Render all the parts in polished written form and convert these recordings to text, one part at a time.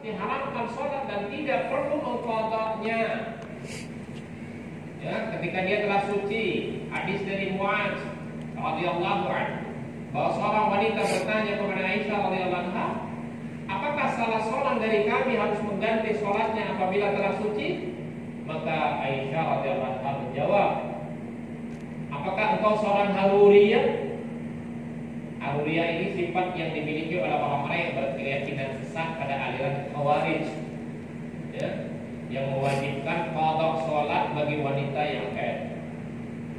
diharamkan sholat dan tidak perlu mengqadanya. Ya, ketika dia telah suci, hadis dari Mu'adz radhiyallahu anhu bahwa seorang wanita bertanya kepada Aisyah radhiyallahu anha, apakah salah seorang dari kami harus mengganti sholatnya apabila telah suci? Maka Aisyah radhiyallahu anha menjawab, apakah engkau seorang haruriyah? Haruriyah ini sifat yang dimiliki oleh orang-orang yang berkeyakinan sesat pada aliran Khawarij, ya, yang mewajibkan qada sholat bagi wanita yang haid.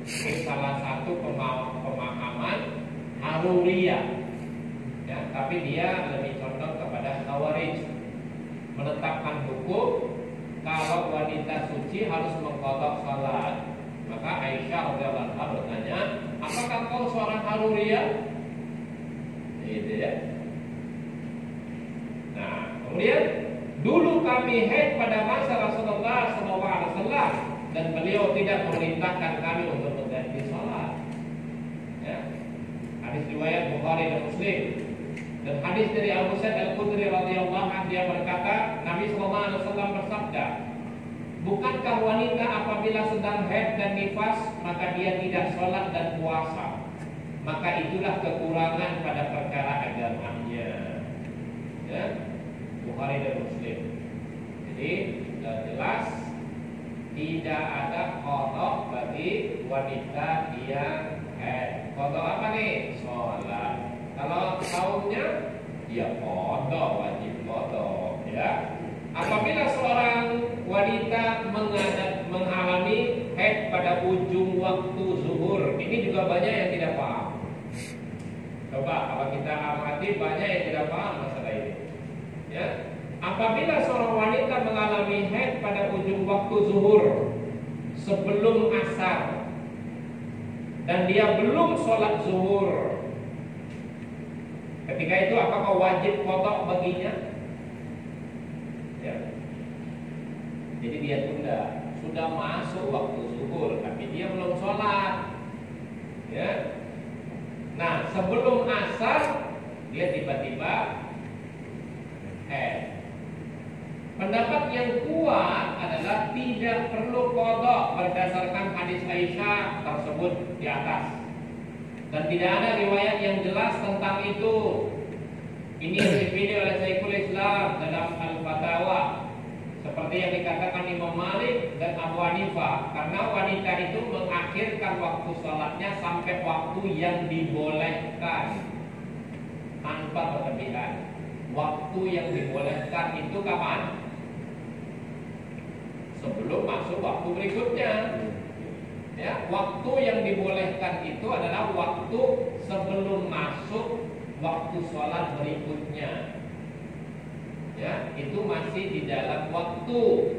Ini salah satu pemahaman Haruriyah, ya, tapi dia lebih condong kepada Khawarij, menetapkan hukum kalau wanita suci harus mengqada sholat. Maka Aisyah radhiyallahu anha bertanya, apakah kau seorang Haruriyah? Gitu ya. Nah, kemudian dulu kami haid pada masa Rasulullah SAW dan beliau tidak memerintahkan kami untuk mengganti sholat. Ya. Hadis riwayat Bukhari dan Muslim. Dan hadis dari Abu Sa'id Al-Khudri radhiyallahu anhu, dia berkata, Nabi SAW bersabda, bukankah wanita apabila sedang haid dan nifas maka dia tidak sholat dan puasa? Maka itulah kekurangan pada perkara agamanya. Ya. Bukhari dan Muslim. Jadi sudah jelas tidak ada qada bagi wanita yang haid. Qada apa nih? Sholat. Kalau kaumnya ya qada, wajib qada, ya. Apabila seorang wanita mengalami haid pada ujung waktu zuhur, ini juga banyak yang tidak paham. Coba kalau kita amati, banyak yang tidak paham masalah ini. Ya. Apabila seorang wanita mengalami haid pada ujung waktu zuhur sebelum asar dan dia belum sholat zuhur, ketika itu apakah wajib qada baginya? Ya. Jadi dia tunda, sudah masuk waktu zuhur tapi dia belum sholat. Ya. Nah, sebelum asar dia tiba-tiba haid. Pendapat yang kuat adalah tidak perlu qada berdasarkan hadis Aisyah tersebut di atas. Dan tidak ada riwayat yang jelas tentang itu. Ini yang dipilih oleh Syekhul Islam dalam Al-Fatawa, seperti yang dikatakan Imam Malik dan Abu Hanifah, karena wanita itu mengakhirkan waktu sholatnya sampai waktu yang dibolehkan tanpa berlebihan. Waktu yang dibolehkan itu kapan? Sebelum masuk waktu berikutnya. Ya, waktu yang dibolehkan itu adalah waktu sebelum masuk waktu sholat berikutnya. Ya, itu masih di dalam waktu.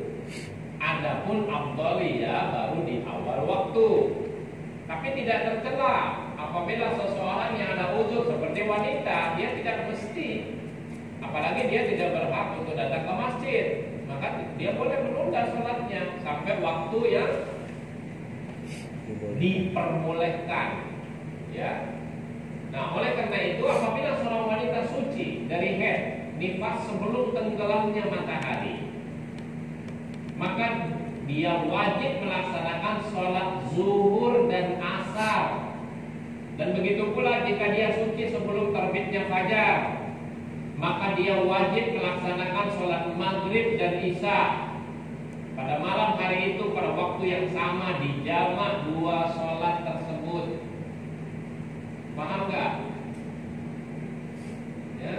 Adapun afdhaliyah baru di awal waktu. Tapi tidak tercela apabila seseorang yang ada uzur seperti wanita, dia tidak mesti, apalagi dia tidak berhak untuk datang ke masjid, maka dia boleh menunda sholatnya sampai waktu yang diperbolehkan. Ya. Nah, oleh karena itu apabila seorang wanita suci dari haid, nifas sebelum tenggelamnya matahari, maka dia wajib melaksanakan sholat zuhur dan asar. Dan begitu pula jika dia suci sebelum terbitnya fajar, maka dia wajib melaksanakan sholat maghrib dan isya pada malam hari itu pada waktu yang sama, dijamak dua sholat tersebut. Paham nggak? Ya.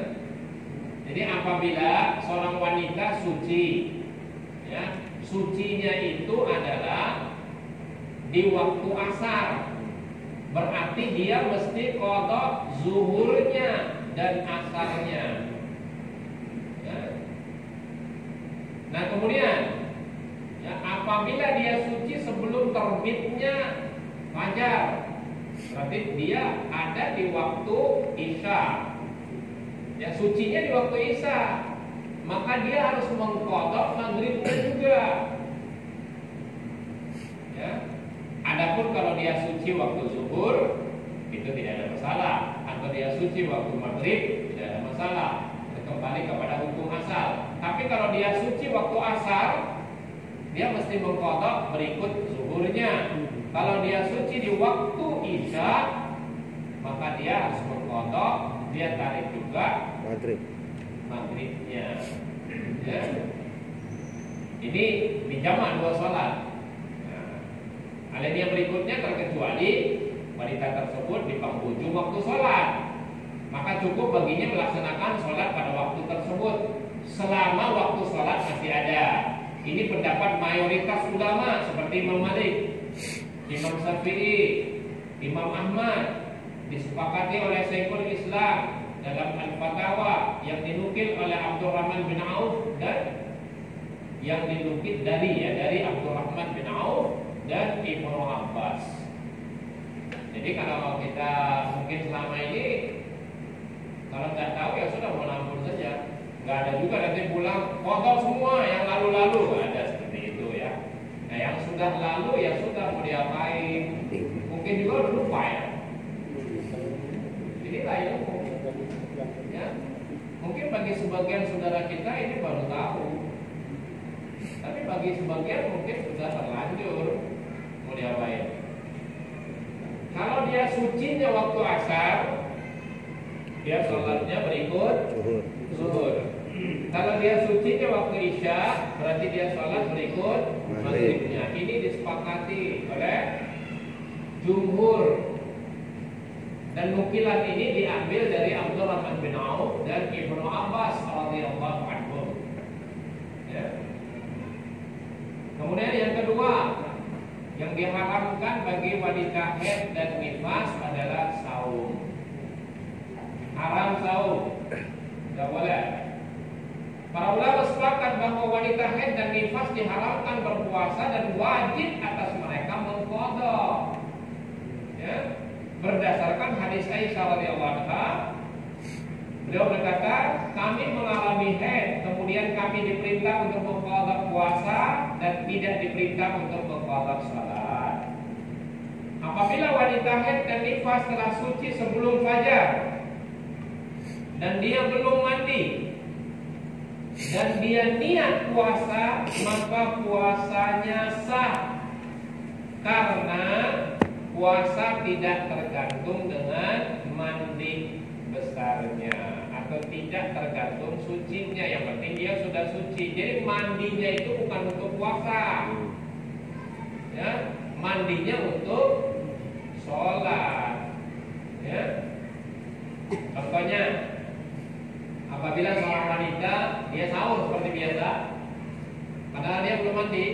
Jadi apabila seorang wanita suci, ya, sucinya itu adalah di waktu asar, berarti dia mesti qada zuhurnya dan asarnya. Ya. Nah kemudian, ya, apabila dia suci sebelum terbitnya fajar, berarti dia ada di waktu isya. Ya, sucinya di waktu isya, maka dia harus mengqada maghribnya juga. Ya. Adapun kalau dia suci waktu zuhur, itu tidak ada masalah. Atau dia suci waktu maghrib, tidak ada masalah. Kembali kepada hukum asal. Tapi Tapi kalau dia suci waktu asar, dia mesti mengqadha berikut zuhurnya. Kalau dia suci di waktu isya, maka dia harus mengqadha, dia tarik juga maghribnya. Ya. Ini dijamak dua sholat. Alinea berikutnya terkecuali wanita tersebut di penghujung waktu sholat, maka cukup baginya melaksanakan sholat pada waktu tersebut selama waktu sholat masih ada. Ini pendapat mayoritas ulama seperti Imam Malik, Imam Syafi'i, Imam Ahmad, disepakati oleh Syekhul Islam dalam Al-Fatawa yang dinukil oleh Abdurrahman bin Auf dan yang dinukil dari Abdurrahman bin Auf dan Ibnu Abbas. Jadi kalau kita mungkin selama ini kalau nggak tahu ya sudah menabur saja, nggak ada juga nanti pulang kotor semua yang lalu-lalu, ada seperti itu ya. Nah yang sudah lalu ya sudah, mau diapain? Mungkin juga udah lupa ya. Inilah ilmu. Ya, mungkin bagi sebagian saudara kita ini baru tahu, tapi bagi sebagian mungkin sudah terlanjur, mau diapain? Kalau dia sucinya waktu asar, dia sholatnya berikut zuhur. Kalau dia sucinya waktu isya, berarti dia sholat berikut maghribnya. Ini disepakati oleh jumhur. Dan nukilan ini diambil dari Abdurrahman bin Auf dan Ibnu Abbas radhiyallahu anhu. Ya. Kemudian yang kedua, yang diharamkan bagi wanita haid dan nifas adalah saum. Haram saum, tidak boleh. Para ulama sepakat bahwa wanita haid dan nifas diharamkan berpuasa dan wajib atas mereka mengqadha. Ya. Berdasarkan hadis Aisyah radhiyallahu anha, beliau berkata, kami mengalami haid, kemudian kami diperintah untuk mengqadha puasa dan tidak diperintah untuk mengqadha salat. Apabila wanita haid dan nifas telah suci sebelum fajar dan dia belum mandi dan dia niat puasa, maka puasanya sah karena puasa tidak tergantung dengan mandi besarnya atau tidak tergantung sucinya. Yang penting dia sudah suci. Jadi mandinya itu bukan untuk puasa, ya, mandinya untuk sholat. Ya. Contohnya, apabila seorang wanita dia sahur seperti biasa, padahal dia belum mandi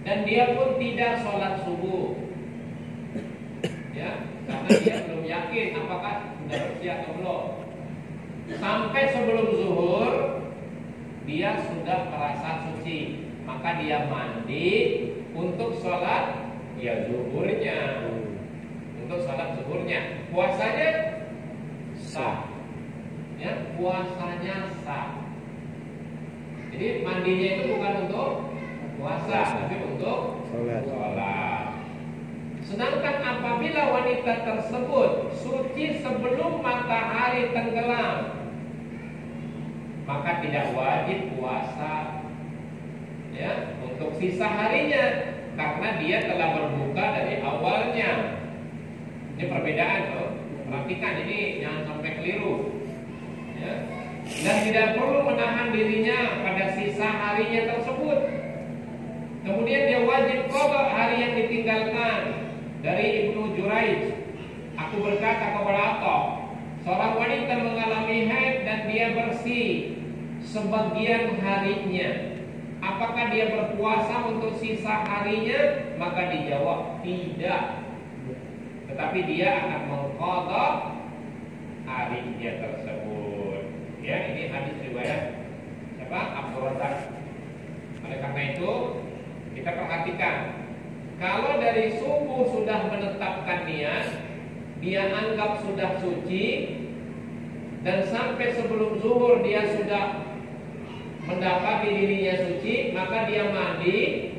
dan dia pun tidak sholat subuh. Ya, karena dia belum yakin apakah sudah bersih atau belum. Sampai sebelum zuhur dia sudah merasa suci, maka dia mandi untuk sholat ya zuhurnya, untuk sholat zuhurnya. Puasanya sah, ya, puasanya sah. Jadi mandinya itu bukan untuk puasa, tapi untuk sholat. Sedangkan apabila wanita tersebut suci sebelum matahari tenggelam, maka tidak wajib puasa, ya, untuk sisa harinya karena dia telah berbuka dari awalnya. Ini perbedaan loh. Perhatikan ini, jangan sampai keliru. Ya. Dan tidak perlu menahan dirinya pada sisa harinya tersebut. Kemudian dia wajib qadha hari yang ditinggalkan. Dari Ibnu Juraij, aku berkata kepada Atta, seorang wanita mengalami haid dan dia bersih sebagian harinya, apakah dia berpuasa untuk sisa harinya? Maka dijawab tidak, tetapi dia akan mengqadha harinya tersebut. Ya, ini hadis riwayat siapa? Abdul Razak. Oleh karena itu kita perhatikan, kalau dari subuh sudah menetapkan niat, dia anggap sudah suci, dan sampai sebelum zuhur dia sudah mendapati dirinya suci, maka dia mandi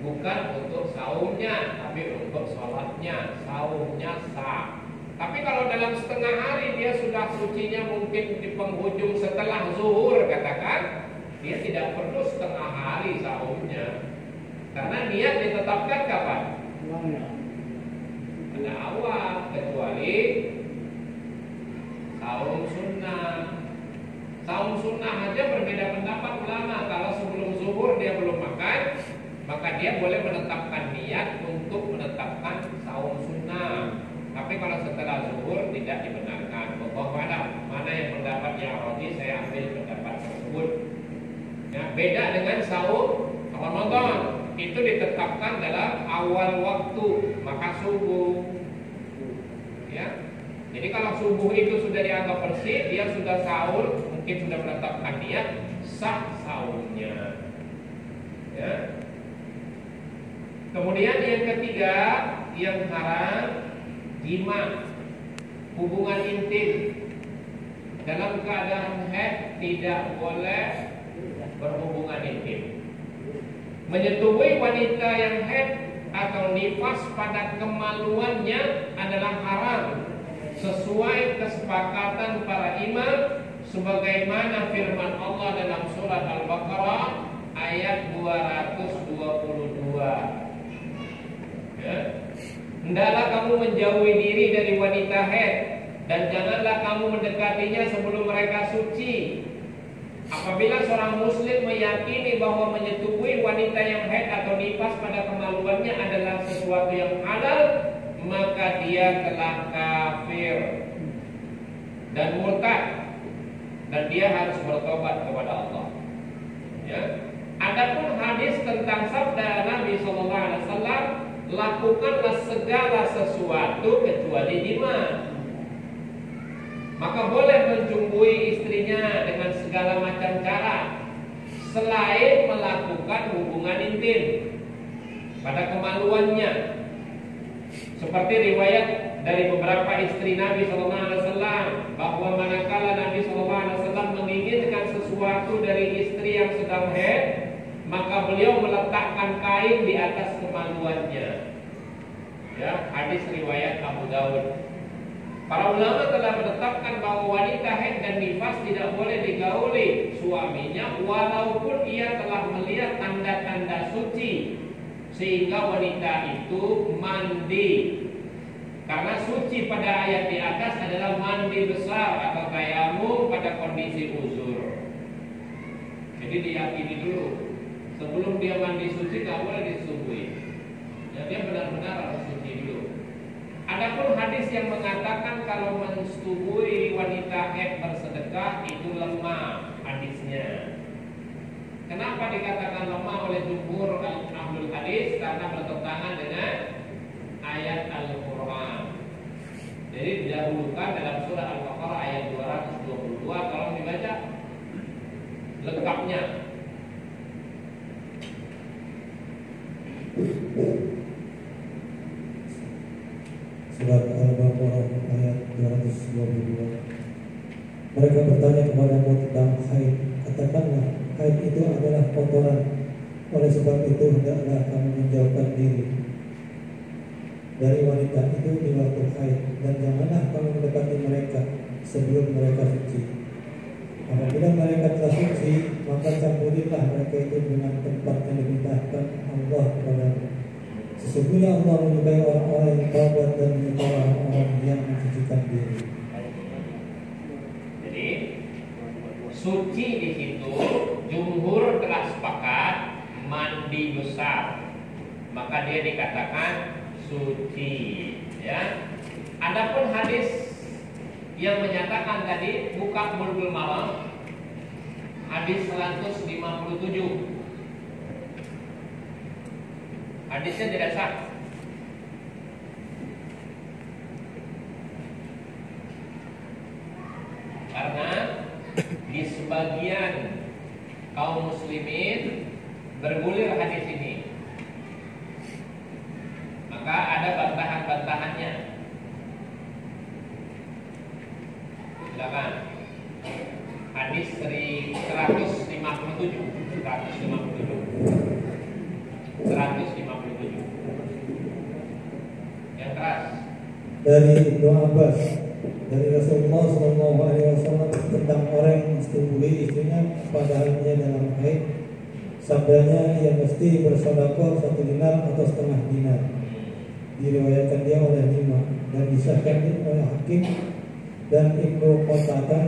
bukan untuk saumnya, tapi untuk sholatnya. Saumnya sah. Tapi kalau dalam setengah hari dia sudah sucinya mungkin di penghujung setelah zuhur katakan, dia tidak perlu setengah hari sahurnya, karena niat ditetapkan kapan? Pada awal, kecuali saum sunnah. Saum sunnah aja berbeda pendapat ulama. Kalau sebelum zuhur dia belum makan, maka dia boleh menetapkan niat untuk menetapkan saum sunnah. Tapi kalau setelah zuhur tidak dibenarkan. Wallahu a'lam. Mana yang pendapat yang rajih, saya ambil pendapat tersebut. Ya, beda dengan saum Ramadan. Itu ditetapkan dalam awal waktu, maka subuh. Ya. Jadi kalau subuh itu sudah dianggap bersih, dia sudah sahur, mungkin sudah menetapkan niat, sah sahurnya. Ya. Kemudian yang ketiga, yang haram, jima, hubungan intim. Dalam keadaan haid tidak boleh berhubungan intim. Menyetubuhi wanita yang haid atau nifas pada kemaluannya adalah haram sesuai kesepakatan para imam, sebagaimana firman Allah dalam surat Al-Baqarah ayat 222. Ya. Hendaklah kamu menjauhi diri dari wanita haid, dan janganlah kamu mendekatinya sebelum mereka suci. Apabila seorang muslim meyakini bahwa menyetubuhi wanita yang haid atau nifas pada kemaluannya adalah sesuatu yang halal, maka dia telah kafir dan murtad, dan dia harus bertobat kepada Allah. Ya. Adapun hadis tentang sabda Nabi SAW, lakukanlah segala sesuatu kecuali jima. Maka boleh mencumbui istrinya dengan segala macam cara selain melakukan hubungan intim pada kemaluannya. Seperti riwayat dari beberapa istri Nabi SAW, bahwa manakala Nabi SAW menginginkan sesuatu dari istri yang sedang haid, maka beliau meletakkan kain di atas kemaluannya. Ya, hadis riwayat Abu Daud. Para ulama telah menetapkan bahwa wanita haid dan nifas tidak boleh digauli suaminya walaupun ia telah melihat tanda-tanda suci, sehingga wanita itu mandi. Karena suci pada ayat di atas adalah mandi besar atau tayamum pada kondisi uzur. Jadi diyakini dulu, sebelum dia mandi suci nggak boleh disubuhi. Ya, dia benar-benar harus suci dulu. Adapun hadis yang mengatakan kalau mensetubuhi wanita haid bersedekah itu lemah hadisnya. Kenapa dikatakan lemah oleh jumhur ahlul hadis? Karena bertentangan dengan ayat Al-Quran. Jadi didahulukan dalam surah Al-Baqarah ayat 222. Tolong dibaca lengkapnya. Surat Al-Baqarah ayat 222. Mereka bertanya kepadamu tentang haid. Katakanlah, haid itu adalah kotoran. Oleh sebab itu hendaklah kamu menjauhkan diri dari wanita itu di waktu haid, dan janganlah kamu mendekati mereka sebelum mereka suci. Apabila mereka telah suci, maka campurilah mereka itu dengan tempat yang dimintakan Allah kepadamu. Sesungguhnya Allah menyukai orang-orang yang taubat dan menyukai orang-orang yang mensucikan diri. Jadi suci di situ jumhur telah sepakat mandi besar, maka dia dikatakan suci. Ya. Adapun hadis yang menyatakan tadi buka Bulughul Maram, hadis 157. Hadisnya tidak sah. Karena di sebagian kaum muslimin bergulir hadis ini, maka ada bantahan-bantahannya. Silakan. Hadis 157. Yang keras dari Ibnu Abbas dari Rasulullah SAW tentang orang yang menyetujui istrinya padahal dia dalam haid. Sabdanya, ia mesti bersedekah 1 dinar atau setengah dinar. Diriwayatkan dia oleh 5 dan disahkan oleh Hakim dan Ibnu Qatadah,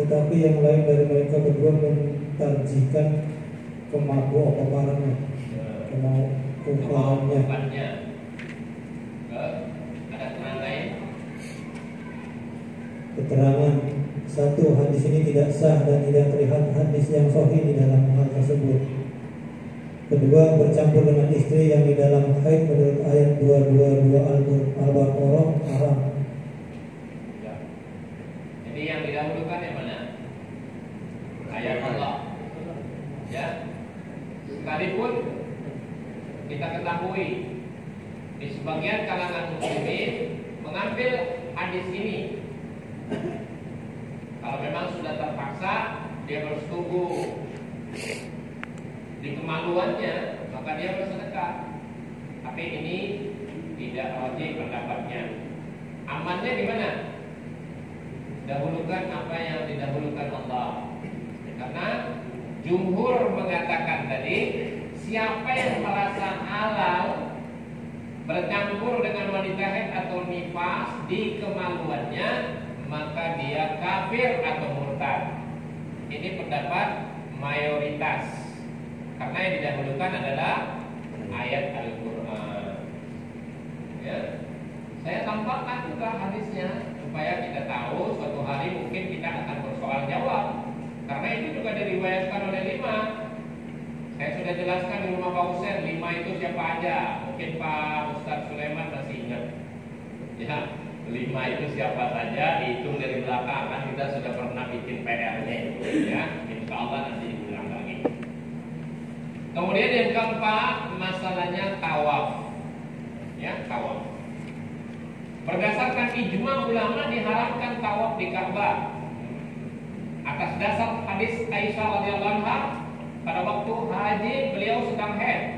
tetapi yang lain dari mereka berdua mentarjihkan kemampuannya. Ada keterangan lain? Keterangan 1, hadis ini tidak sah dan tidak terlihat hadis yang sahih di dalam hal tersebut. Kedua, bercampur dengan istri yang di dalam haid menurut ayat 222 Al-Baqarah haram. Ya. Jadi yang didahulukan yang mana? Ayat Allah. Ya. Sekalipun kita ketahui di sebagian kalangan muslimin mengambil hadis ini, kalau memang sudah terpaksa dia bersetubuh di kemaluannya, maka dia bersedekah. Tapi ini tidak rajih pendapatnya. Amannya gimana? Dahulukan apa yang didahulukan Allah. Karena jumhur mengatakan tadi, siapa yang merasa halal bercampur dengan wanita haid atau nifas di kemaluannya, maka dia kafir atau murtad. Ini pendapat mayoritas. Karena yang didahulukan adalah ayat Al-Quran. Ya. Saya tampakkan juga hadisnya supaya kita tahu suatu hari mungkin kita akan bersoal jawab. Karena itu juga diriwayatkan oleh 5. Saya sudah jelaskan di rumah Pak Husain 5 itu siapa aja. Mungkin Pak Ustadz Sulaiman masih ingat. Ya, 5 itu siapa saja, dihitung dari belakang. Kan kita sudah pernah bikin PR-nya itu. Ya, insya Allah nanti diulang lagi. Kemudian yang keempat, masalahnya tawaf. Ya, tawaf. Berdasarkan ijma ulama diharamkan tawaf di Ka'bah. Atas dasar hadis Aisyah radhiyallahu anha, pada waktu haji beliau sedang haid.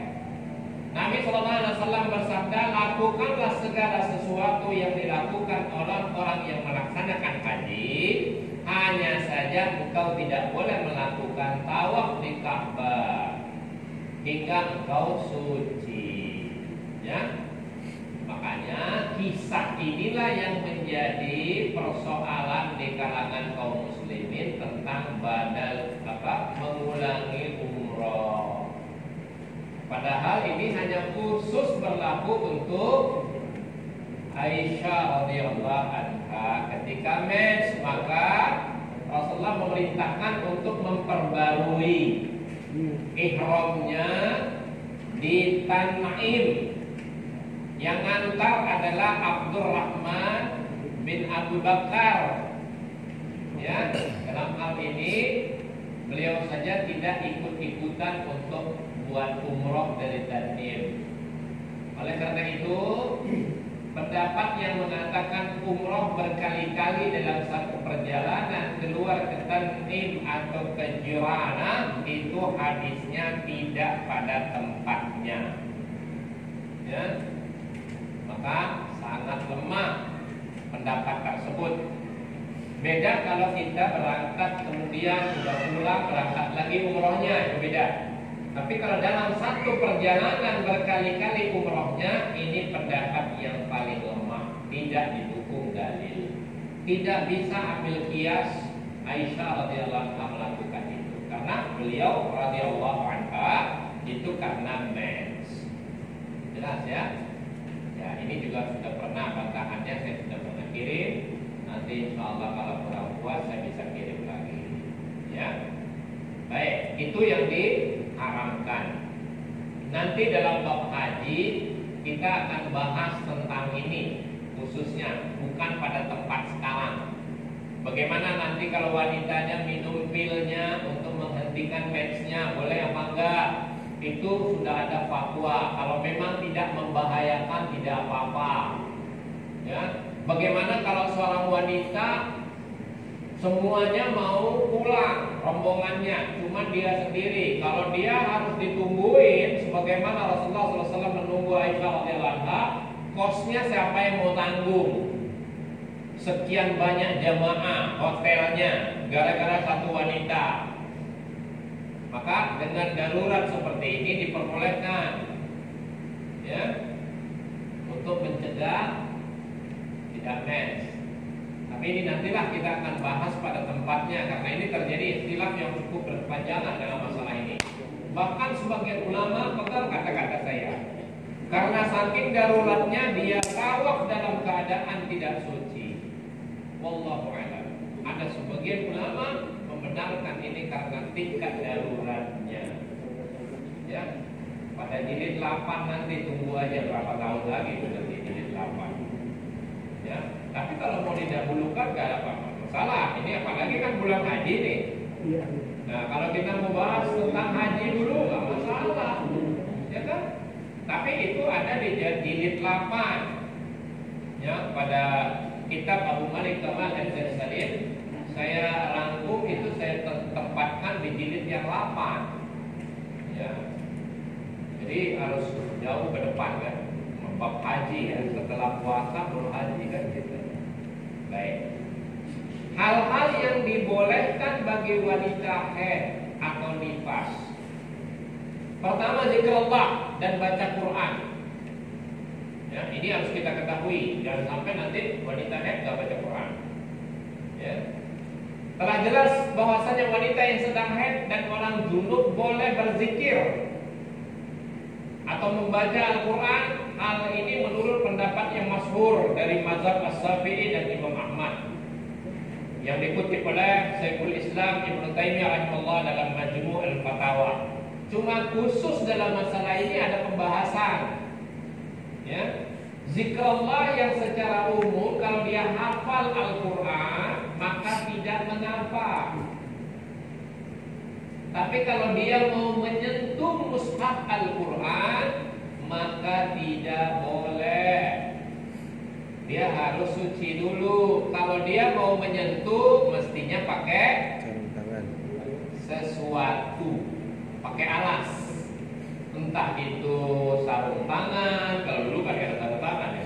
Nabi SAW bersabda, lakukanlah segala sesuatu yang dilakukan orang-orang yang melaksanakan haji. Hanya saja engkau tidak boleh melakukan tawaf di Ka'bah hingga engkau suci. Ya, makanya kisah inilah yang menjadi persoalan di kalangan kaum muslimin tentang mengulangi umroh. Padahal ini hanya khusus berlaku untuk Aisyah radhiyallahu anha ketika mens, maka Rasulullah memerintahkan untuk memperbarui ihramnya di Tan'im. Yang ngantar adalah Abdurrahman bin Abu Bakar. Ya, dalam hal ini beliau saja tidak ikut-ikutan untuk buat umroh dari Tan'im. Oleh karena itu, pendapat yang mengatakan umroh berkali-kali dalam satu perjalanan keluar ke Tan'im atau ke Jirana, itu hadisnya tidak pada tempatnya. Ya, maka sangat lemah pendapat tersebut. Beda kalau kita berangkat kemudian sudah pulang berangkat lagi umrohnya, itu beda. Tapi kalau dalam satu perjalanan berkali-kali umrohnya, ini pendapat yang paling lemah, tidak didukung dalil. Tidak bisa ambil kias Aisyah radhiyallahu anha melakukan itu, karena beliau radhiyallahu anha itu karena mens. Jelas ya? Ya, ini juga sudah pernah bantahannya, saya sudah pernah kirim. Nanti insya Allah kalau kurang puas saya bisa kirim lagi. Ya, baik, itu yang diharamkan. Nanti dalam bab haji kita akan bahas tentang ini khususnya, bukan pada tempat sekarang. Bagaimana nanti kalau wanitanya minum pilnya untuk menghentikan mensnya, boleh apa enggak? Itu sudah ada fatwa. Kalau memang tidak membahayakan, tidak apa-apa. Ya, bagaimana kalau seorang wanita semuanya mau pulang rombongannya, cuma dia sendiri. Kalau dia harus ditungguin, sebagaimana Rasulullah SAW menunggu Aisyah radhiyallahu anha, kosnya siapa yang mau tanggung? sekian banyak jamaah hotelnya gara-gara satu wanita. Maka dengan darurat seperti ini diperbolehkan, ya, untuk mencegah tidak mens. Tapi ini nantilah kita akan bahas pada tempatnya, karena ini terjadi ikhtilaf yang cukup berkepanjangan dalam masalah ini. Bahkan sebagian ulama pegang kata-kata saya, karena saking daruratnya dia tawaf dalam keadaan tidak suci. Wallahu a'lam. Ada sebagian ulama membenarkan ini karena tingkat daruratnya. Ya, pada jilid 8 nanti tunggu aja berapa tahun lagi sudah di jilid 8. Ya, tapi kalau mau didahulukan gak ada apa-apa masalah. Ini apalagi kan bulan haji nih. Nah, kalau kita mau bahas tentang haji dulu gak masalah, ya kan? Tapi itu ada di jilid 8. Ya, pada kitab Abu Malik Kamal Al-Salim, saya rangkum itu, saya tempatkan di jilid yang 8. Ya. Jadi harus jauh ke depan kan. Bab haji ya, setelah puasa baru haji kan gitu. Baik. Hal-hal yang dibolehkan bagi wanita haid atau nifas. Pertama, zikrullah dan baca Quran. Ya, ini harus kita ketahui, jangan sampai nanti wanita haid gak baca Quran. Ya. Telah jelas bahwasanya wanita yang sedang haid dan orang junub boleh berzikir atau membaca Al-Quran. Hal ini menurut pendapat yang masyhur dari mazhab As-Syafi'i dan Imam Ahmad, yang dikutip oleh Syekhul Islam Ibnu Taimiyah rahimahullah dalam Majmu' al-Fatawa. Cuma khusus dalam masalah ini ada pembahasan. Ya, zikrullah yang secara umum kalau dia hafal Al-Quran maka tidak mengapa. Tapi kalau dia mau menyentuh mushaf Al-Quran maka tidak boleh. Dia harus suci dulu. Kalau dia mau menyentuh mestinya pakai sesuatu, pakai alas. Entah itu sarung tangan, kalau dulu kan ada sarung tangan ya.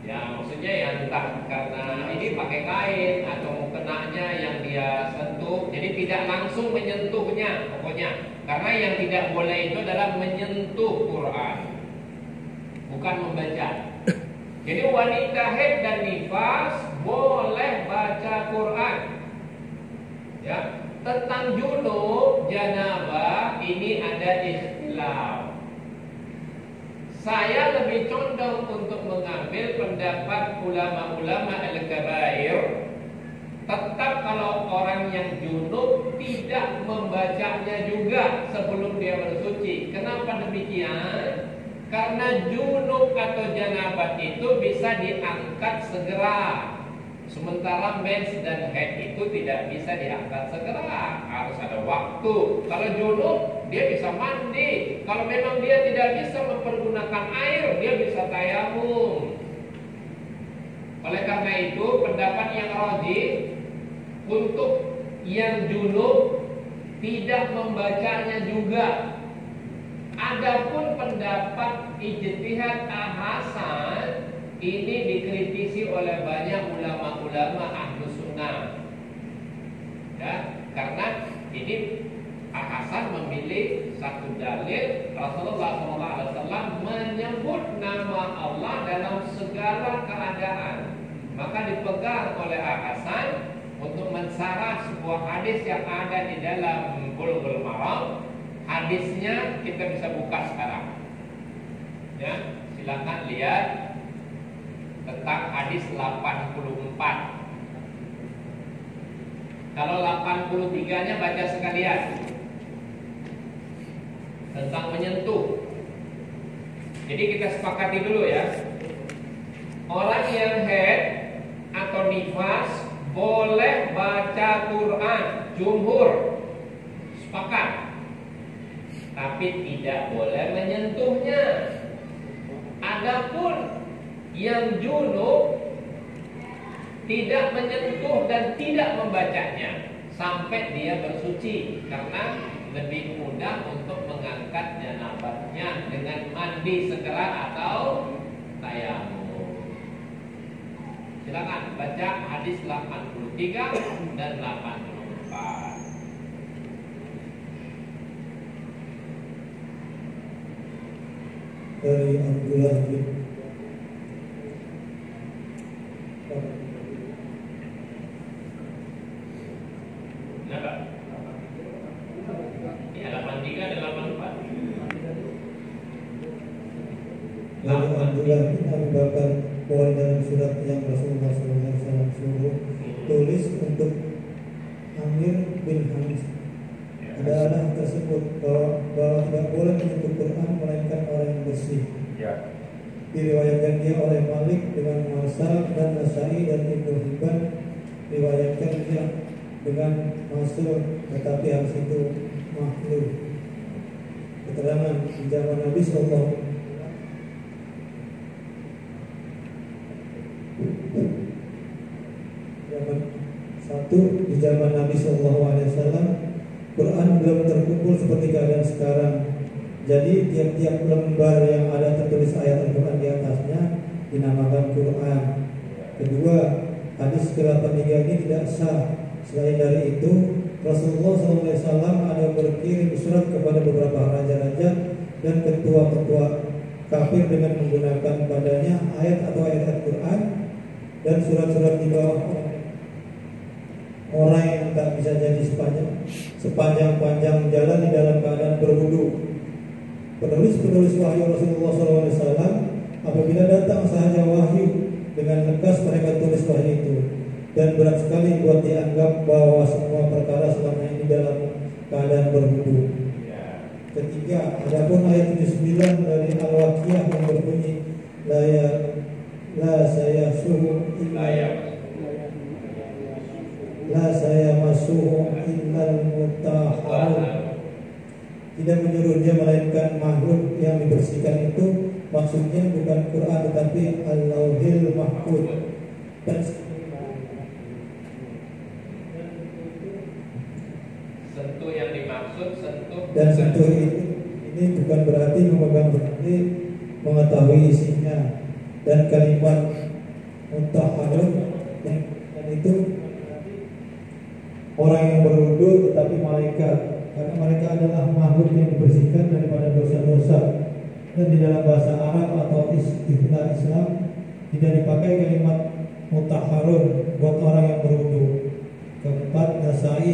Ya maksudnya ya entah karena ini pakai kain atau kenanya yang dia sentuh, jadi tidak langsung menyentuhnya pokoknya. Karena yang tidak boleh itu adalah menyentuh Quran, bukan membaca. Jadi wanita haid dan nifas boleh baca Quran. Ya, tentang junub, janabah ini ada ikhtilaf. Saya lebih condong untuk mengambil pendapat ulama-ulama al-kabair. Tetap kalau orang yang junub tidak membacanya juga sebelum dia bersuci. Kenapa demikian? Karena junub atau janabat itu bisa diangkat segera. Sementara mens dan haid itu tidak bisa diangkat segera, harus ada waktu. Kalau junub dia bisa mandi. Kalau memang dia tidak bisa mempergunakan air, dia bisa tayamum. Oleh karena itu pendapat yang rajih untuk yang junub tidak membacanya juga. Adapun pendapat ijtihad Hasan ini dikritisi oleh banyak ulama-ulama Ahlus Sunnah. Ya, karena ini Hasan memilih satu dalil Rasulullah SAW menyebut nama Allah dalam segala keadaan. Maka dipegang oleh Hasan untuk mensarah sebuah hadis yang ada di dalam Bulughul Maram. Hadisnya kita bisa buka sekarang. Ya, silakan lihat tentang hadis 84. Kalau 83-nya baca sekalian. Tentang menyentuh. Jadi kita sepakati dulu ya. Orang yang haid atau nifas boleh baca Quran, jumhur sepakat. Tapi tidak boleh menyentuhnya. Adapun yang junub tidak menyentuh dan tidak membacanya sampai dia bersuci, karena lebih mudah untuk mengangkat janabatnya dengan mandi segera atau tayamum. silakan baca hadis 83 dan 84. Dari Abdullah bin Kenapa? Ya 83 dan 84. Dari Abdullah bin Abu Bakar bahwa dalam surat yang Rasulullah SAW suruh tulis untuk Amir bin Hamz ada anak tersebut bahwa tidak boleh menyentuh Quran melainkan orang yang bersih. Ya. Diriwayatkan dia oleh Malik dengan Masal dan Nasai dan Ibnu Hibban. Diriwayatkan dia dengan Masul, tetapi harus itu makhluk. Keterangan di zaman Nabi SAW. Di zaman Nabi SAW, Quran belum terkumpul seperti keadaan sekarang. Jadi tiap-tiap lembar yang ada tertulis ayat Al-Quran di atasnya dinamakan Quran. Kedua, hadis ke-83 ini tidak sah. Selain dari itu, Rasulullah SAW ada berkirim surat kepada beberapa raja-raja dan ketua-ketua kafir dengan menggunakan padanya ayat atau ayat Al-Quran dan surat-surat di bawah orang yang tak bisa jadi sepanjang jalan di dalam keadaan berwudu. Penulis wahyu Rasulullah SAW apabila datang sahaja wahyu dengan lekas mereka tulis wahyu itu, dan berat sekali buat dianggap bahwa semua perkara selama ini dalam keadaan berwudu. Ketiga, adapun ayat 79 dari Al-Waqiah yang berbunyi la saya suhu la saya masuhu illal mutahharun, tidak menyuruh dia melainkan makhluk yang dibersihkan itu maksudnya bukan Quran tetapi Al-Lauhil Mahfuz. Dan sentuh yang dimaksud sentuh ini bukan berarti memegang, berarti mengetahui isinya. Dan kalimat mutahharun dan itu orang yang berwudu tetapi malaikat, karena mereka adalah makhluk yang dibersihkan daripada dosa-dosa. Dan di dalam bahasa Arab atau istilah Islam tidak dipakai kalimat mutahharun buat orang yang berwudu. Keempat, Nasai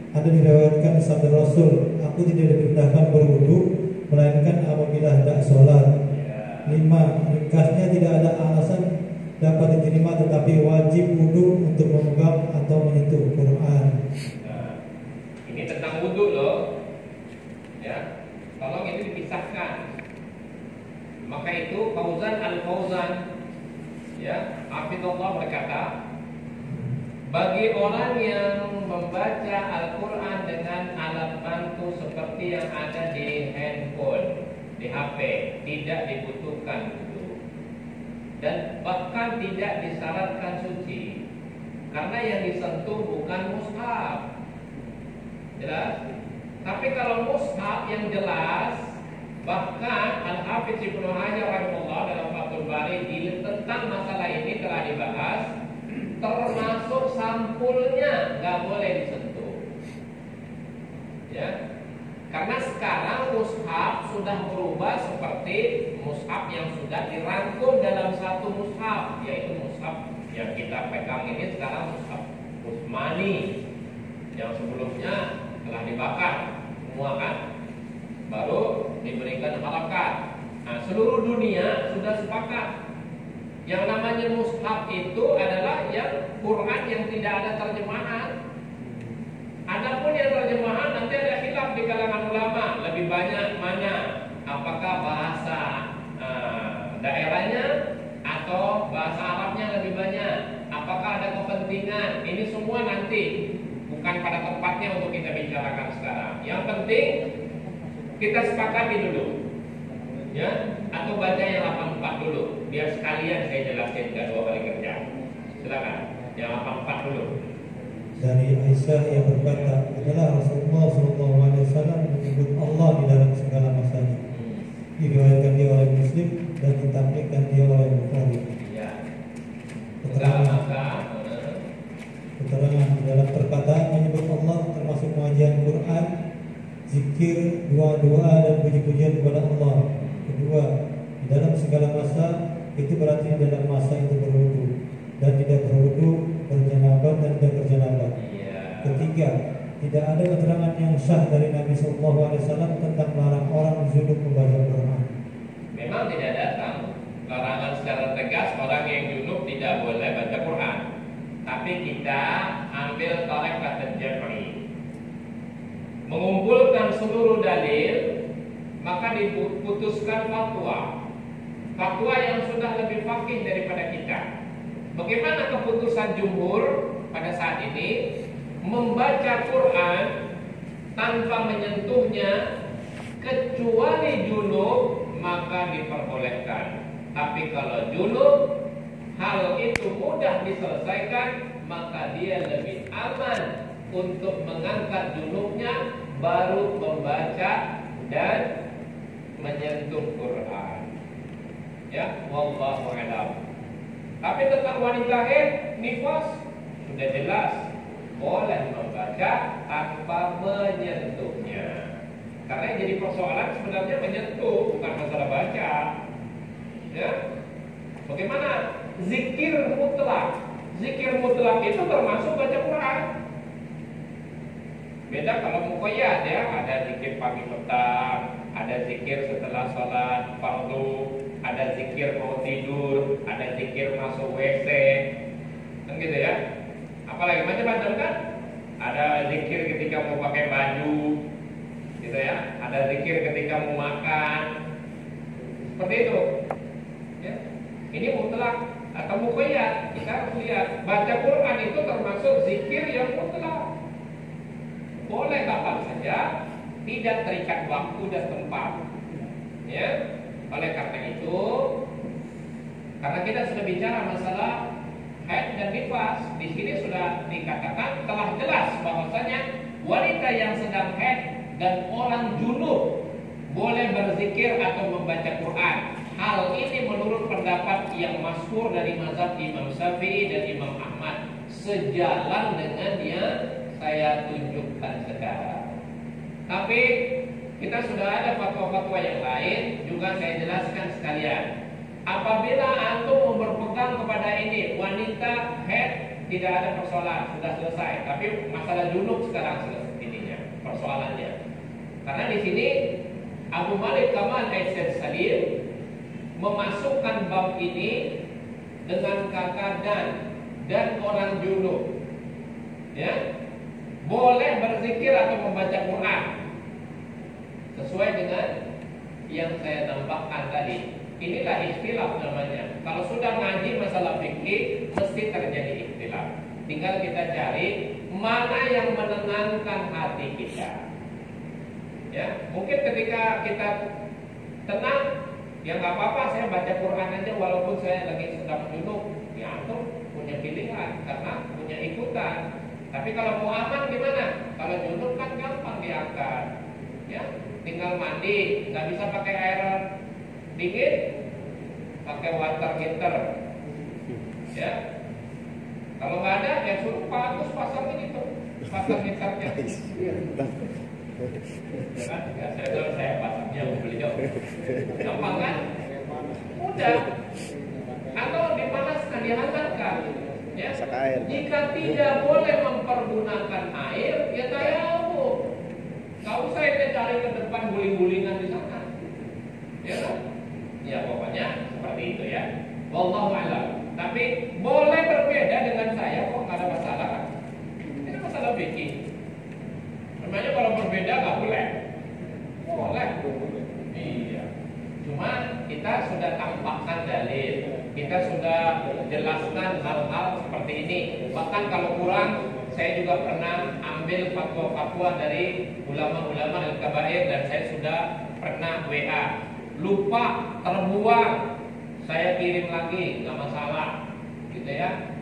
ada diriwayatkan sabda Rasul, aku tidak diperintahkan berwudu melainkan apabila hendak sholat. 5, ringkasnya tidak ada alasan dapat diterima tetapi wajib wudu untuk memegang atau menyentuh Quran. Nah, ini tentang wudu loh, ya. Tolong itu dipisahkan. Maka itu Fauzan Al-Fauzan, ya, Hafizullah berkata, bagi orang yang membaca Al-Quran dengan alat bantu seperti yang ada di handphone, di HP, tidak dibutuhkan wudu. Dan bahkan tidak disyaratkan suci, karena yang disentuh bukan mushaf. Jelas? Tapi kalau mushaf yang jelas, bahkan Al-Hafidz Ibnu Hajar rahimahullah dalam Fathul Bari tentang masalah ini telah dibahas, termasuk sampulnya nggak boleh disentuh. Ya. Karena sekarang mushaf sudah berubah seperti mushaf yang sudah dirangkum dalam satu mushaf, yaitu mushaf yang kita pegang ini sekarang mushaf Utsmani, yang sebelumnya telah dibakar semua kan, baru diberikan harakat. Nah, seluruh dunia sudah sepakat yang namanya mushaf itu adalah yang Quran yang tidak ada terjemahan. Adapun yang terjemahan nanti ada khilaf di kalangan ulama, lebih banyak mana, apakah bahasa daerahnya atau bahasa Arabnya lebih banyak, apakah ada kepentingan. Ini semua nanti bukan pada tempatnya untuk kita bicarakan sekarang. Yang penting kita sepakati dulu, ya, atau baca yang 84 dulu, biar sekalian saya jelasin ke 2 kali kerja. Silakan yang 84 dulu. Dari Aisyah yang berkata, adalah Rasulullah SAW menyebut Allah di dalam segala masanya. Diriwayatkan dia oleh Muslim dan ditampilkan dia oleh Bukhari. Ya. Keterangan zikir, doa-doa dan puji-pujian kepada Allah. Kedua, di dalam segala masa, itu berarti dalam masa itu berwudu, dan tidak berwudu, berjanabah dan tidak berjanabah. Ketiga, tidak ada keterangan yang sah dari Nabi SAW tentang melarang orang junub membaca Quran. Memang tidak datang larangan secara tegas orang yang junub tidak boleh baca Quran. Tapi kita ambil tarekat al-jam'i, mengumpulkan seluruh dalil, maka diputuskan fatwa yang sudah lebih faqih daripada kita. Bagaimana keputusan jumhur pada saat ini? Membaca Quran tanpa menyentuhnya kecuali junub maka diperbolehkan. Tapi kalau junub hal itu mudah diselesaikan, maka dia lebih aman untuk mengangkat junubnya baru membaca dan menyentuh Quran. Ya, wallahu a'lam. Tapi tentang wanita haid, nifas sudah jelas boleh membaca tanpa menyentuhnya. Karena yang jadi persoalan sebenarnya menyentuh, bukan masalah baca. Ya. Bagaimana zikir mutlak? Zikir mutlak itu termasuk baca Quran. Beda kalau muqayyad ya, ada zikir pagi petang, ada zikir setelah sholat fardu, ada zikir mau tidur, ada zikir masuk WC, kan gitu ya. Apalagi macam-macam kan? Ada zikir ketika mau pakai baju, gitu ya. Ada zikir ketika mau makan, seperti itu. Ya. Ini mutlak atau muqayyad. Kita harus lihat baca Quran itu termasuk zikir yang mutlak. Boleh kapan saja, tidak terikat waktu dan tempat. Ya. Oleh karena itu, karena kita sudah bicara masalah haid dan nifas, di sini sudah dikatakan telah jelas bahwasanya wanita yang sedang haid dan orang junub boleh berzikir atau membaca Quran. Hal ini menurut pendapat yang masyhur dari mazhab Imam Syafi'i dan Imam Ahmad, sejalan dengan yang saya tunjukkan sekarang. Tapi kita sudah ada fatwa-fatwa yang lain, juga saya jelaskan sekalian. Apabila antum berpegang kepada ini, wanita haid tidak ada persoalan, sudah selesai. Tapi masalah junub sekarang ininya persoalannya. Karena di sini Abu Malik Kamal Aisyad Salim memasukkan bab ini dengan kata dan orang junub. Ya, boleh berzikir atau membaca Quran sesuai dengan yang saya nampakkan tadi. Inilah ikhtilaf namanya. Kalau sudah ngaji masalah fikih, mesti terjadi ikhtilaf. Tinggal kita cari mana yang menenangkan hati kita. Ya, mungkin ketika kita tenang, ya nggak apa-apa, saya baca Quran aja walaupun saya lagi sedang junub. Ya, antum punya pilihan karena punya ikutan. Tapi kalau mau aman gimana? Kalau junub kan gampang diangkat. Ya, tinggal mandi, nggak bisa pakai air dingin, pakai water heater. Ya, kalau nggak ada, ya suruh Pak Agus pasangin itu water heaternya. Ya, saya pasangnya beliau. Gampang kan? Mudah. Atau dipanaskan, dihangatkan. Ya. Jika tidak boleh mempergunakan air, ya tayamum. Gak usah kita cari ke depan guling-gulingan di sana. Ya kan? Ya pokoknya seperti itu ya. Wallahu a'lam. Tapi boleh berbeda dengan saya kok, nggak ada masalah kan? Ini masalah fikih. Namanya kalau berbeda nggak boleh. Boleh. Iya. Cuma kita sudah tampakkan dalil, kita sudah jelaskan hal-hal seperti ini. Bahkan kalau kurang, saya juga pernah ambil fatwa-fatwa dari ulama-ulama al-kabair dan saya sudah pernah WA. Lupa, terbuang, saya kirim lagi, nggak masalah, gitu ya.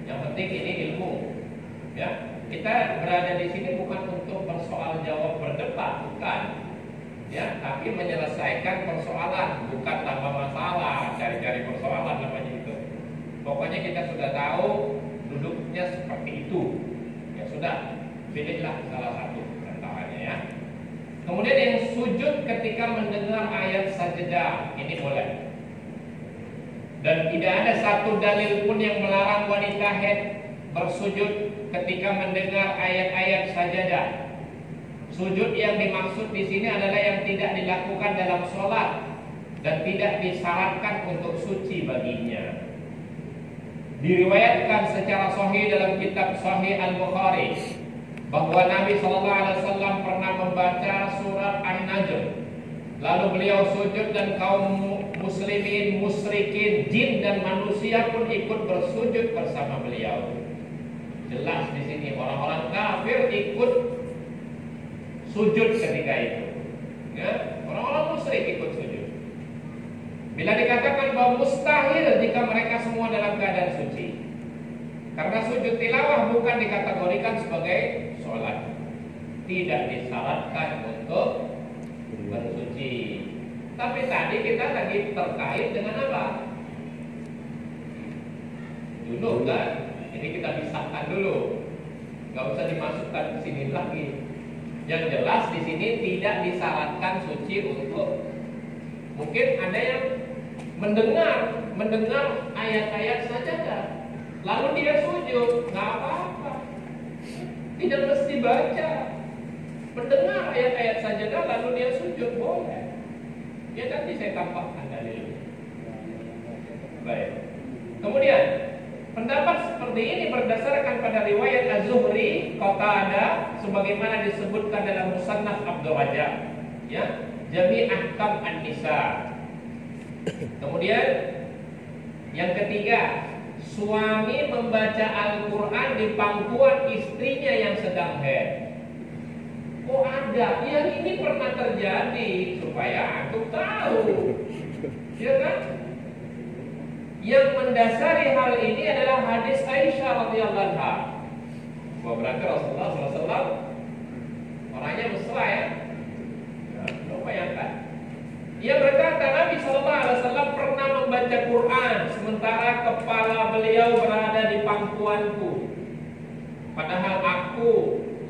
Yang penting ini ilmu, ya. Kita berada di sini bukan untuk bersoal jawab berdebat, bukan, ya. Tapi menyelesaikan persoalan, bukan tambah masalah, cari-cari persoalan namanya itu. Pokoknya kita sudah tahu duduknya seperti itu, ya sudah, pilihlah salah satu antaranya ya. Kemudian yang sujud ketika mendengar ayat sajadah, ini boleh. Dan tidak ada satu dalil pun yang melarang wanita haid bersujud ketika mendengar ayat-ayat sajadah. Sujud yang dimaksud di sini adalah yang tidak dilakukan dalam sholat dan tidak disyaratkan untuk suci baginya. Diriwayatkan secara sahih dalam kitab Sahih Al-Bukhari bahwa Nabi SAW pernah membaca surat An-Najm, lalu beliau sujud dan kaum muslimin, musyrikin, jin dan manusia pun ikut bersujud bersama beliau. Jelas di sini orang-orang kafir ikut sujud ketika itu. Ya, orang-orang musyrik ikut sujud. Bila dikatakan bahwa mustahil jika mereka semua dalam keadaan suci, karena sujud tilawah bukan dikategorikan sebagai sholat, tidak disyaratkan untuk bersuci. Tapi tadi kita lagi terkait dengan apa? Dulu kan, ini kita pisahkan dulu, nggak usah dimasukkan ke sini lagi. Yang jelas di sini tidak disyaratkan suci untuk. Mungkin ada yang mendengar ayat-ayat sajadah, lalu dia sujud, nggak apa-apa, tidak mesti baca. Mendengar ayat-ayat sajadah lalu dia sujud, boleh. Ya nanti saya tambahkan dalilnya. Baik. Kemudian pendapat seperti ini berdasarkan pada riwayat Az-Zuhri, Qatadah, sebagaimana disebutkan dalam Musannaf Abdul Rajab, ya, Jami' Ahkam An-Nisa. Kemudian yang ketiga, suami membaca Al-Quran di pangkuan istrinya yang sedang haid. Oh ada, yang ini pernah terjadi, supaya antum tahu, ya kan? Yang mendasari hal ini adalah hadis Aisyah radhiyallahu anha. Bahwa berarti Rasulullah SAW orangnya mesra ya. Coba bayangkan. Ia berkata Nabi SAW pernah membaca Quran sementara kepala beliau berada di pangkuanku, padahal aku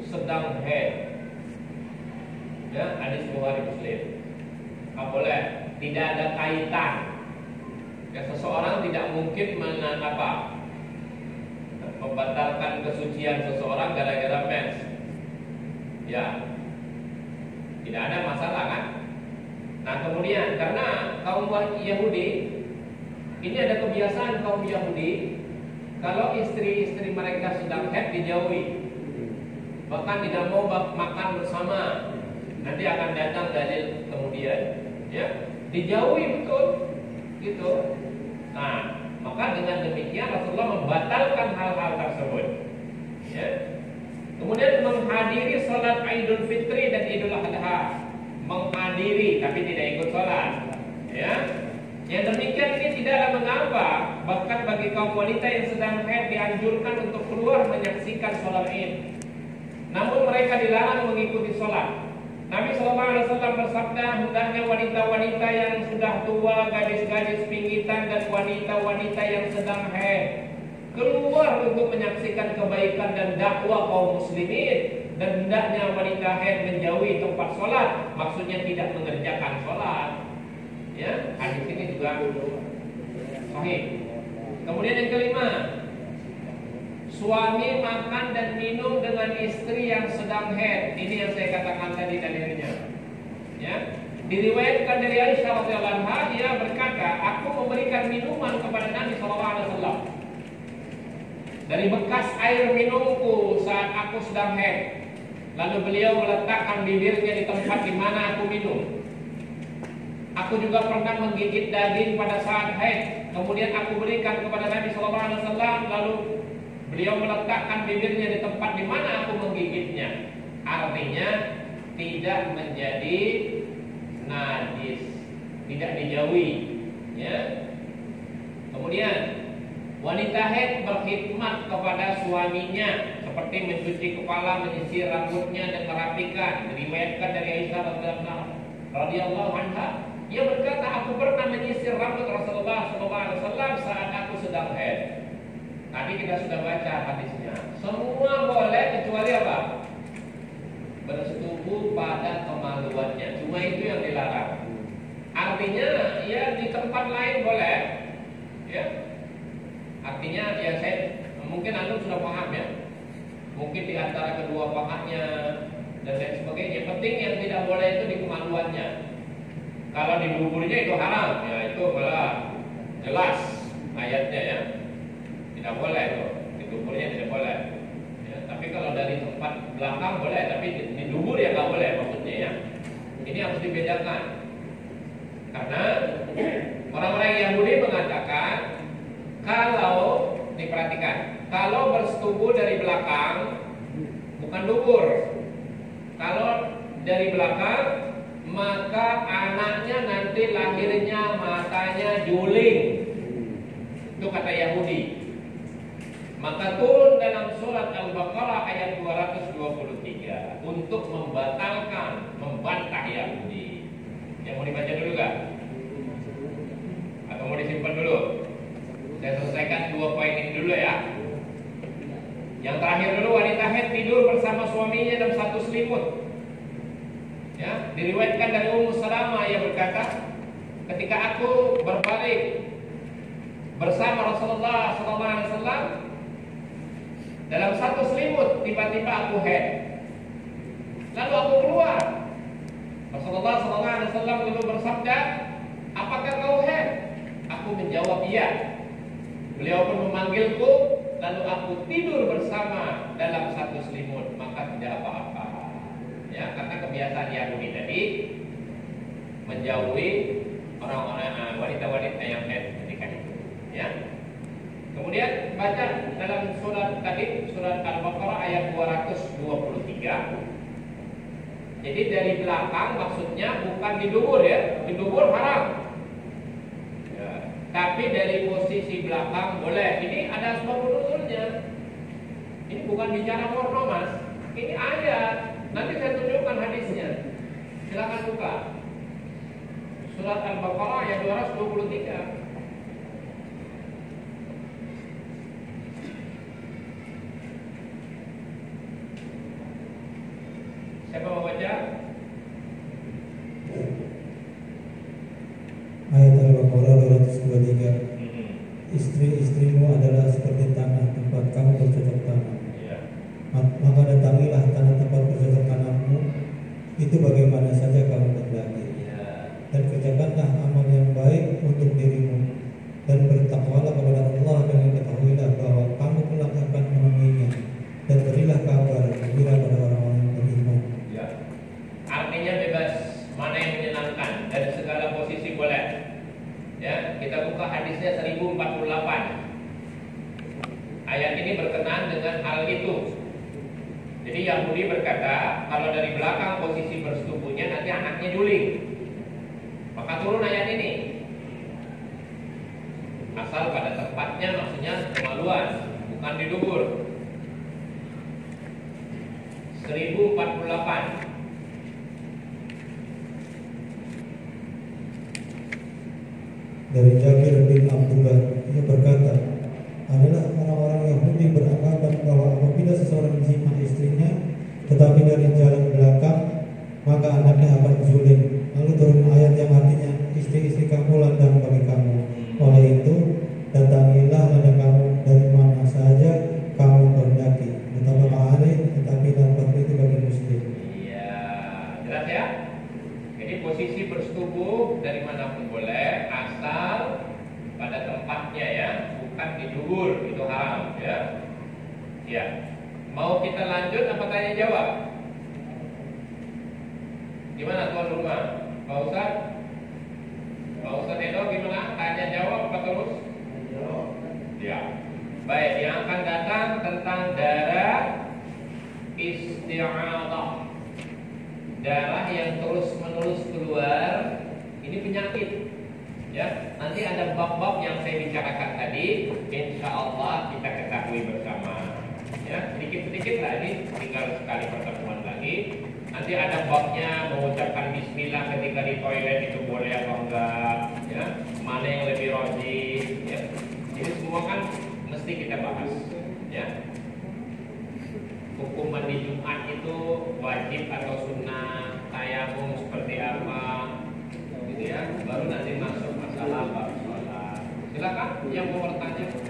sedang haid. Ya, hadis Bukhari Muslim. Boleh, tidak ada kaitan. Ya, seseorang tidak mungkin membatalkan kesucian seseorang gara-gara mens. Ya, tidak ada masalah kan? Nah kemudian karena kaum Yahudi ini ada kebiasaan kaum Yahudi, kalau istri-istri mereka sedang haid dijauhi, bahkan tidak mau makan bersama. Nanti akan datang dalil kemudian, ya, dijauhi betul, gitu. Nah maka dengan demikian Rasulullah membatalkan hal-hal tersebut. Ya. Kemudian menghadiri sholat Idul Fitri dan Idul Adha. Menghadiri tapi tidak ikut sholat, ya. Yang demikian ini tidaklah mengapa, bahkan bagi kaum wanita yang sedang haid dianjurkan untuk keluar menyaksikan sholat Id. Namun mereka dilarang mengikuti sholat. Nabi SAW bersabda, hendaknya wanita-wanita yang sudah tua, gadis-gadis pinggitan dan wanita-wanita yang sedang haid keluar untuk menyaksikan kebaikan dan dakwah kaum muslimin. Dan hendaknya wanita haid menjauhi tempat sholat, maksudnya tidak mengerjakan sholat. Ya, hadis ini juga sahih. Kemudian yang kelima, suami makan dan minum dengan istri yang sedang haid. Ini yang saya katakan tadi dalilnya. Ya, diriwayatkan dari Aisyah radhiyallahu anha, dia berkata, aku memberikan minuman kepada Nabi SAW dari bekas air minumku saat aku sedang haid. Lalu beliau meletakkan bibirnya di tempat di mana aku minum. Aku juga pernah menggigit daging pada saat haid. Kemudian aku berikan kepada Nabi SAW. Lalu beliau meletakkan bibirnya di tempat di mana aku menggigitnya. Artinya tidak menjadi najis, tidak dijauhi. Ya. Kemudian wanita haid berkhidmat kepada suaminya, seperti mencuci kepala, menyisir rambutnya dan merapikan. Diriwayatkan dari Aisyah radhiyallahu anha, ia berkata, aku pernah menyisir rambut Rasulullah SAW saat aku sedang haid. Tadi kita sudah baca hadisnya. Semua boleh kecuali apa? bersetubuh pada kemaluannya. Cuma itu yang dilarang. Artinya ya di tempat lain boleh, ya. Artinya ya mungkin Anda sudah paham ya. Mungkin di antara kedua pahatnya dan lain sebagainya. Penting yang tidak boleh itu di kemaluannya. Kalau di duburnya itu haram, ya itu malah jelas ayatnya ya. Tidak boleh tuh, di duburnya tidak boleh. Ya, tapi kalau dari tempat belakang boleh, tapi di dubur ya nggak boleh maksudnya ya. Ini harus dibedakan. Karena orang-orang Yahudi mengatakan kalau diperhatikan, kalau bersetubuh dari belakang bukan dubur. Kalau dari belakang maka anaknya nanti lahirnya matanya juling. Itu kata Yahudi. Maka turun dalam surat Al-Baqarah ayat 223 untuk membatalkan, membantah Yahudi. Yang mau dibaca dulu gak? Atau mau disimpan dulu? Saya selesaikan 2 poin ini dulu ya. Yang terakhir dulu, wanita haid tidur bersama suaminya dalam satu selimut. Ya, diriwayatkan dari Ummu Salamah yang berkata, ketika aku berbalik bersama Rasulullah SAW dalam satu selimut, tiba-tiba aku haid. Lalu aku keluar. Rasulullah SAW lalu bersabda, apakah kau haid? Aku menjawab iya. Beliau pun memanggilku, lalu aku tidur bersama dalam satu selimut, maka tidak apa-apa. Ya, karena kebiasaan Yahudi tadi menjauhi orang-orang wanita-wanita yang haid ketika itu. Ya. Kemudian baca dalam surat tadi, surat Al-Baqarah ayat 223. Jadi dari belakang maksudnya bukan di dubur ya, di dubur haram. Ya, tapi dari posisi belakang boleh. Ini ada sebab nuzulnya. Ini bukan bicara porno mas, ini ayat. Nanti saya tunjukkan hadisnya. Silakan buka. Surat Al-Baqarah ayat 223. Siapa mau baca? Ayat Al-Baqarah 223. Istri-istrimu adalah seperti tanah tempat kamu bercocok tanam. Ya. Maka datangilah tanah tempat bercocok tanammu, itu bagaimana saja kamu kehendaki. Ya. Dan kerjakanlah amal yang baik untuk dirimu, dan bertakwalah kepada Allah, dan ketahuilah bahwa kamu kelak akan menemuinya, dan berilah kabar gembira pada orang-orang yang beriman. Ya. Artinya bebas, mana yang menyenangkan dari segala posisi boleh. Ya, kita buka hadisnya 1048. Ayat ini berkenaan dengan hal itu. Jadi Yahudi berkata, kalau dari belakang posisi bersetubuhnya nanti anaknya juling. Maka turun ayat ini. Asal pada tempatnya maksudnya kemaluan, bukan di dubur. 1048. Dari Jabir bin Abdullah, ia berkata, adalah orang-orang Yahudi beranggapan bahwa apabila seseorang jima istrinya tetapi dari jalan belakang, maka anaknya akan juling. Lalu turun ayat yang artinya, istri-istri kamu ladang bagi kamu. Oleh itu, datangilah ladang kamu dari mana saja kamu kehendaki. Betapa ma'alih, tetapi dapat itu bagi muslim. Iya, jelas ya. Jadi posisi bersetubuh dari manapun boleh, asal pada tempatnya ya, bukan di dubur, itu haram ya. Ya. Mau kita lanjut apa tanya jawab? Gimana tuan rumah? Pak Ustaz? Pak Ustaz Edo gimana? Tanya jawab apa terus? Ya. Baik, yang akan datang tentang darah isti'adah. Darah yang terus-menerus keluar, ini penyakit. Ya, nanti ada bab-bab yang saya bicarakan tadi, insya Allah kita ketahui bersama. Ya, sedikit-sedikit lah ini, tinggal sekali pertemuan lagi. Nanti ada babnya mengucapkan Bismillah ketika di toilet itu boleh atau enggak, ya, mana yang lebih rajih, ya. Jadi semua kan mesti kita bahas, ya. Hukum mandi Jumat itu itu wajib atau sunnah, tayamum seperti apa, gitu ya. Baru nanti masuk masalah bab sholat. Silakan yang mau bertanya.